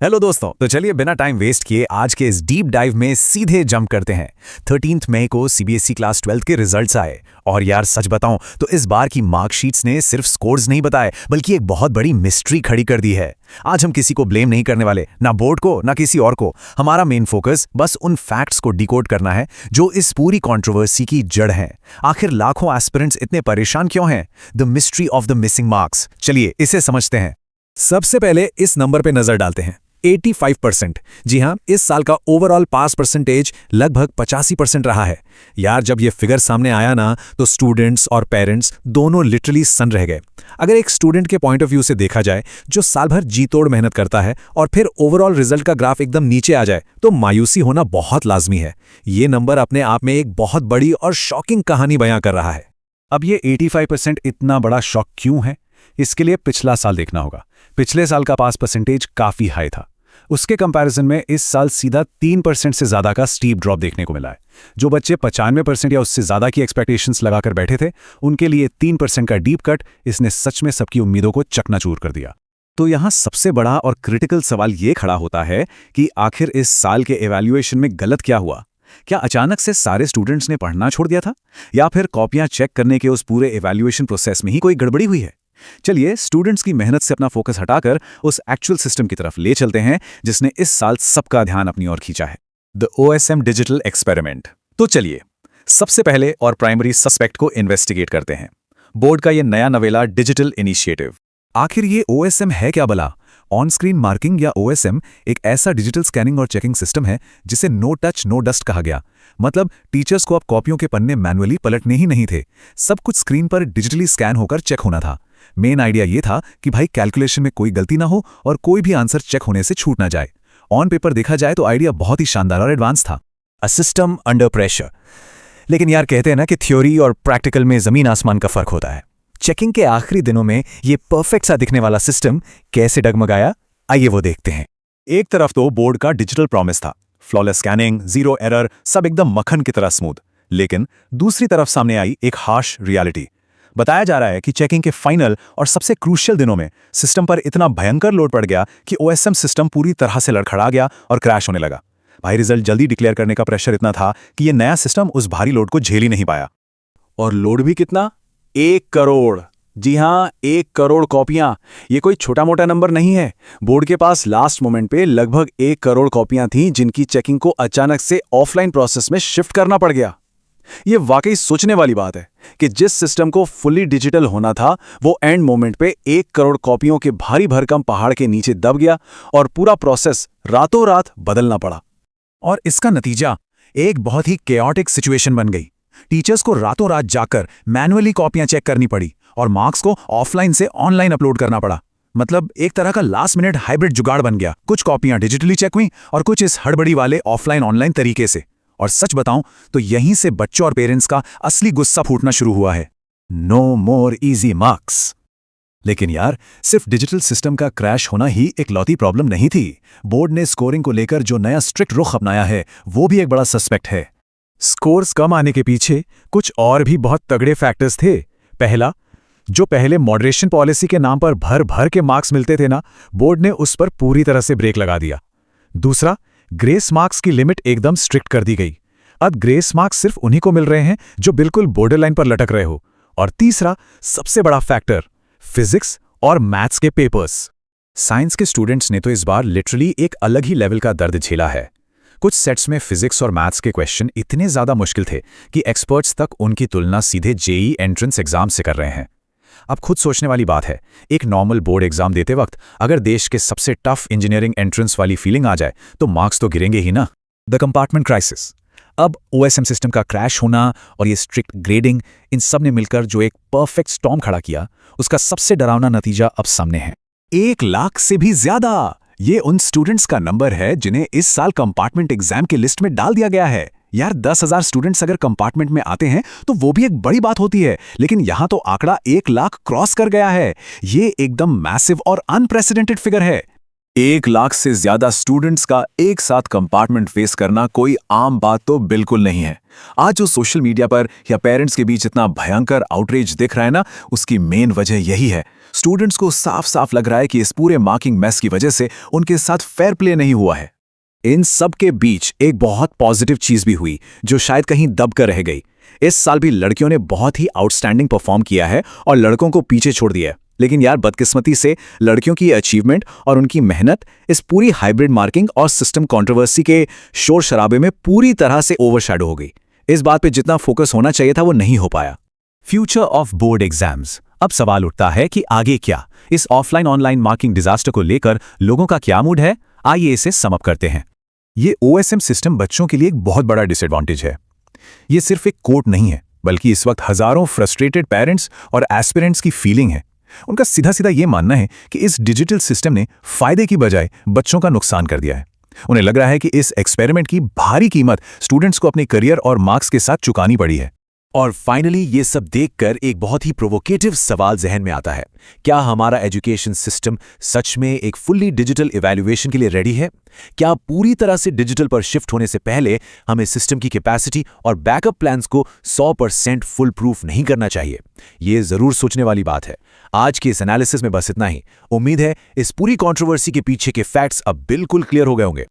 Hello दोस्तों, तो चलिए बिना टाइम वेस्ट किए आज के इस डीप डाइव में सीधे जंप करते हैं। 13 मई को सीबीएसई क्लास 12 के रिजल्ट्स आए और यार सच बताऊं तो इस बार की मार्कशीट्स ने सिर्फ स्कोर्स नहीं बताए बल्कि एक बहुत बड़ी मिस्ट्री खड़ी कर दी है। आज हम किसी को ब्लेम नहीं करने वाले, ना बोर्ड को ना किसी और को। हमारा मेन फोकस बस उन फैक्ट्स को डिकोड करना है जो इस पूरी कंट्रोवर्सी की जड़ हैं। आखिर लाखों एस्पिरेंट्स इतने परेशान क्यों हैं? The mystery of the missing marks. चलिए इसे समझते हैं। सबसे पहले इस नंबर पे नजर डालते हैं, 85%। जी हां, इस साल का ओवरऑल पास परसेंटेज लगभग 85% रहा है। यार जब ये फिगर सामने आया ना तो स्टूडेंट्स और पेरेंट्स दोनों लिटरली सन रह गए। अगर एक स्टूडेंट के पॉइंट ऑफ व्यू से देखा जाए जो साल भर जी तोड़ मेहनत करता है और फिर ओवरऑल रिजल्ट का ग्राफ एकदम नीचे आ जाए तो मायूसी होना बहुत लाजमी है। ये नंबर अपने आप में एक बहुत बड़ी और शॉकिंग कहानी बयां कर रहा है। अब ये 85% इतना बड़ा शॉक क्यों है? इसके लिए पिछला साल देखना होगा। पिछले साल का पास परसेंटेज काफी हाई था। उसके कंपैरिजन में इस साल सीधा 3% से ज्यादा का स्टीप ड्रॉप देखने को मिला है। जो बच्चे 95% या उससे ज्यादा की एक्सपेक्टेशंस लगाकर बैठे थे उनके लिए 3% का डीप कट इसने सच में सबकी उम्मीदों को चकनाचूर कर दिया। तो यहाँ सबसे बड़ा और क्रिटिकल सवाल ये खड़ा होता है कि आखिर इस साल के इवैल्यूएशन में गलत क्या हुआ? क्या अचानक से सारे स्टूडेंट्स ने पढ़ना छोड़ दिया था, या फिर कॉपियां चेक करने के उस पूरे इवैल्यूएशन प्रोसेस में ही कोई गड़बड़ी हुई है? चलिए स्टूडेंट्स की मेहनत से अपना फोकस हटाकर उस एक्चुअल सिस्टम की तरफ ले चलते हैं जिसने इस साल सबका ध्यान अपनी ओर खींचा है, द ओएसएम डिजिटल एक्सपेरिमेंट। तो चलिए सबसे पहले और प्राइमरी सस्पेक्ट को इन्वेस्टिगेट करते हैं, बोर्ड का ये नया नवेला डिजिटल इनिशिएटिव। आखिर ये ओएसएम है क्या भला? ऑन स्क्रीन मार्किंग या ओएसएम एक ऐसा डिजिटल स्कैनिंग और चेकिंग सिस्टम है जिसे नो टच नो डस्ट कहा गया। मतलब टीचर्स को अब कॉपियों के पन्ने मैनुअली पलटने ही नहीं थे, सब कुछ स्क्रीन पर डिजिटली स्कैन होकर चेक होना था। मेन आइडिया ये था कि भाई कैलकुलेशन में कोई गलती ना हो और कोई भी आंसर चेक होने से छूट ना जाए। ऑन पेपर देखा जाए तो आइडिया बहुत ही शानदार और एडवांस था, अ सिस्टम अंडर प्रेशर। लेकिन यार कहते हैं ना कि थ्योरी और प्रैक्टिकल में जमीन आसमान का फर्क होता है। चेकिंग के आखिरी दिनों में ये परफेक्ट सा दिखने वाला सिस्टम कैसे डगमगाया, आइए वो देखते हैं। एक तरफ तो बोर्ड का डिजिटल प्रॉमिस था, फ्लॉलेस स्कैनिंग, जीरो एरर, सब एकदम मक्खन की तरह स्मूथ। लेकिन दूसरी तरफ सामने आई एक हार्श रियलिटी। बताया जा रहा है कि चेकिंग के फाइनल और सबसे क्रूशियल दिनों में सिस्टम पर इतना भयंकर लोड पड़ गया कि ओएसएम सिस्टम पूरी तरह से लड़खड़ा गया और क्रैश होने लगा। भाई रिजल्ट जल्दी डिक्लेयर करने का प्रेशर इतना था कि ये नया सिस्टम उस भारी लोड को झेल ही नहीं पाया। और लोड भी कितना? 1 करोड़। जी हां, 1 करोड़ कॉपियां। ये कोई छोटा मोटा नंबर नहीं है। बोर्ड के पास लास्ट मोमेंट पे लगभग 1 करोड़ कॉपियां थीं जिनकी चेकिंग को अचानक से ऑफलाइन प्रोसेस में शिफ्ट करना पड़ गया। ये वाकई सोचने वाली बात है कि जिस सिस्टम को फुली डिजिटल होना था वो एंड मोमेंट पे 1 करोड़ कॉपियों के भारी भरकम पहाड़ के नीचे दब गया और पूरा प्रोसेस रातों रात बदलना पड़ा। और इसका नतीजा एक बहुत ही केओटिक सिचुएशन बन गई। टीचर्स को रातों रात जाकर मैनुअली कॉपियां चेक करनी पड़ी और मार्क्स को ऑफलाइन से ऑनलाइन अपलोड करना पड़ा। मतलब एक तरह का लास्ट मिनट हाइब्रिड जुगाड़ बन गया। कुछ कॉपियां डिजिटली चेक हुई और कुछ इस हड़बड़ी वाले ऑफलाइन ऑनलाइन तरीके से। और सच बताऊं तो यहीं से बच्चों और पेरेंट्स का असली गुस्सा फूटना शुरू हुआ है। No more easy marks. लेकिन यार सिर्फ डिजिटल सिस्टम का क्रैश होना ही एक लौती प्रॉब्लम नहीं थी। बोर्ड ने स्कोरिंग को लेकर जो नया स्ट्रिक्ट रुख अपनाया है वो भी एक बड़ा सस्पेक्ट है। स्कोर्स कम आने के पीछे कुछ और भी बहुत तगड़े फैक्टर्स थे। पहला, जो पहले मॉडरेशन पॉलिसी के नाम पर भर भर के मार्क्स मिलते थे ना, बोर्ड ने उस पर पूरी तरह से ब्रेक लगा दिया। दूसरा, ग्रेस मार्क्स की लिमिट एकदम स्ट्रिक्ट कर दी गई। अब ग्रेस मार्क्स सिर्फ उन्हीं को मिल रहे हैं जो बिल्कुल बॉर्डर लाइन पर लटक रहे हो। और तीसरा सबसे बड़ा फैक्टर, फिजिक्स और मैथ्स के पेपर्स। साइंस के स्टूडेंट्स ने तो इस बार लिटरली एक अलग ही लेवल का दर्द झेला है। कुछ सेट्स में फिजिक्स और मैथ्स के क्वेश्चन इतने ज्यादा मुश्किल थे कि एक्सपर्ट्स तक उनकी तुलना सीधे जेईई एंट्रेंस एग्जाम से कर रहे हैं। अब खुद सोचने वाली बात है, एक नॉर्मल बोर्ड एग्जाम देते वक्त अगर देश के सबसे टफ इंजीनियरिंग एंट्रेंस वाली फीलिंग आ जाए तो मार्क्स तो गिरेंगे ही ना। The compartment crisis. अब ओएसएम सिस्टम का क्रैश होना और ये स्ट्रिक्ट ग्रेडिंग, इन सब ने मिलकर जो एक परफेक्ट स्टॉर्म खड़ा किया, उसका सबसे डरावना नतीजा अब सामने है। 1 लाख से भी ज्यादा। ये उन स्टूडेंट्स का नंबर है जिन्हें इस साल कंपार्टमेंट एग्जाम की लिस्ट में डाल दिया गया है। यार 10,000 स्टूडेंट्स अगर कंपार्टमेंट में आते हैं तो वो भी एक बड़ी बात होती है, लेकिन यहां तो आंकड़ा 1 लाख क्रॉस कर गया है। ये एकदम मैसिव और अनप्रेसिडेंटेड फिगर है। 1 लाख से ज्यादा स्टूडेंट्स का एक साथ कंपार्टमेंट फेस करना कोई आम बात तो बिल्कुल नहीं है। आज जो सोशल मीडिया पर या पेरेंट्स के बीच इतना भयंकर आउटरीच दिख रहा है ना, उसकी मेन वजह यही है। स्टूडेंट्स को साफ साफ लग रहा है कि इस पूरे मार्किंग मैस की वजह से उनके साथ फेयर प्ले नहीं हुआ है। इन सब के बीच एक बहुत पॉजिटिव चीज भी हुई जो शायद कहीं दब कर रह गई। इस साल भी लड़कियों ने बहुत ही आउटस्टैंडिंग परफॉर्म किया है और लड़कों को पीछे छोड़ दिया है। लेकिन यार बदकिस्मती से लड़कियों की अचीवमेंट और उनकी मेहनत इस पूरी हाइब्रिड मार्किंग और सिस्टम कंट्रोवर्सी के शोर शराबे में पूरी तरह से ओवरशैडो हो गई। इस बात पे जितना फोकस होना चाहिए था वो नहीं हो पाया। Future of board exams. अब सवाल उठता है कि आगे क्या? इस ऑफलाइन ऑनलाइन मार्किंग डिजास्टर को लेकर लोगों का क्या मूड है? आइए इसे सम अप करते हैं। ये OSM सिस्टम बच्चों के लिए एक बहुत बड़ा डिसएडवांटेज है। ये सिर्फ एक कोर्ट नहीं है, बल्कि इस वक्त हजारों फ्रस्ट्रेटेड पेरेंट्स और एस्पिरेंट्स की फीलिंग है। उनका सीधा सीधा ये मानना है कि इस डिजिटल सिस्टम ने फायदे की बजाय बच्चों का नुकसान कर दिया है। उन्हें लग रहा है कि इस एक्सपेरिमेंट की भारी कीमत स्टूडेंट्स को अपने करियर और मार्क्स के साथ चुकानी पड़ी है। और फाइनली ये सब देखकर एक बहुत ही प्रोवोकेटिव सवाल जहन में आता है। क्या हमारा एजुकेशन सिस्टम सच में एक फुल्ली डिजिटल इवैल्यूएशन के लिए रेडी है? क्या पूरी तरह से डिजिटल पर शिफ्ट होने से पहले हमें सिस्टम की कैपेसिटी और बैकअप प्लान्स को 100% फुल प्रूफ नहीं करना चाहिए? ये जरूर सोचने वाली बात है। आज के इस एनालिसिस में बस इतना ही। उम्मीद है इस पूरी कंट्रोवर्सी के पीछे के फैक्ट्स अब बिल्कुल क्लियर हो गए होंगे।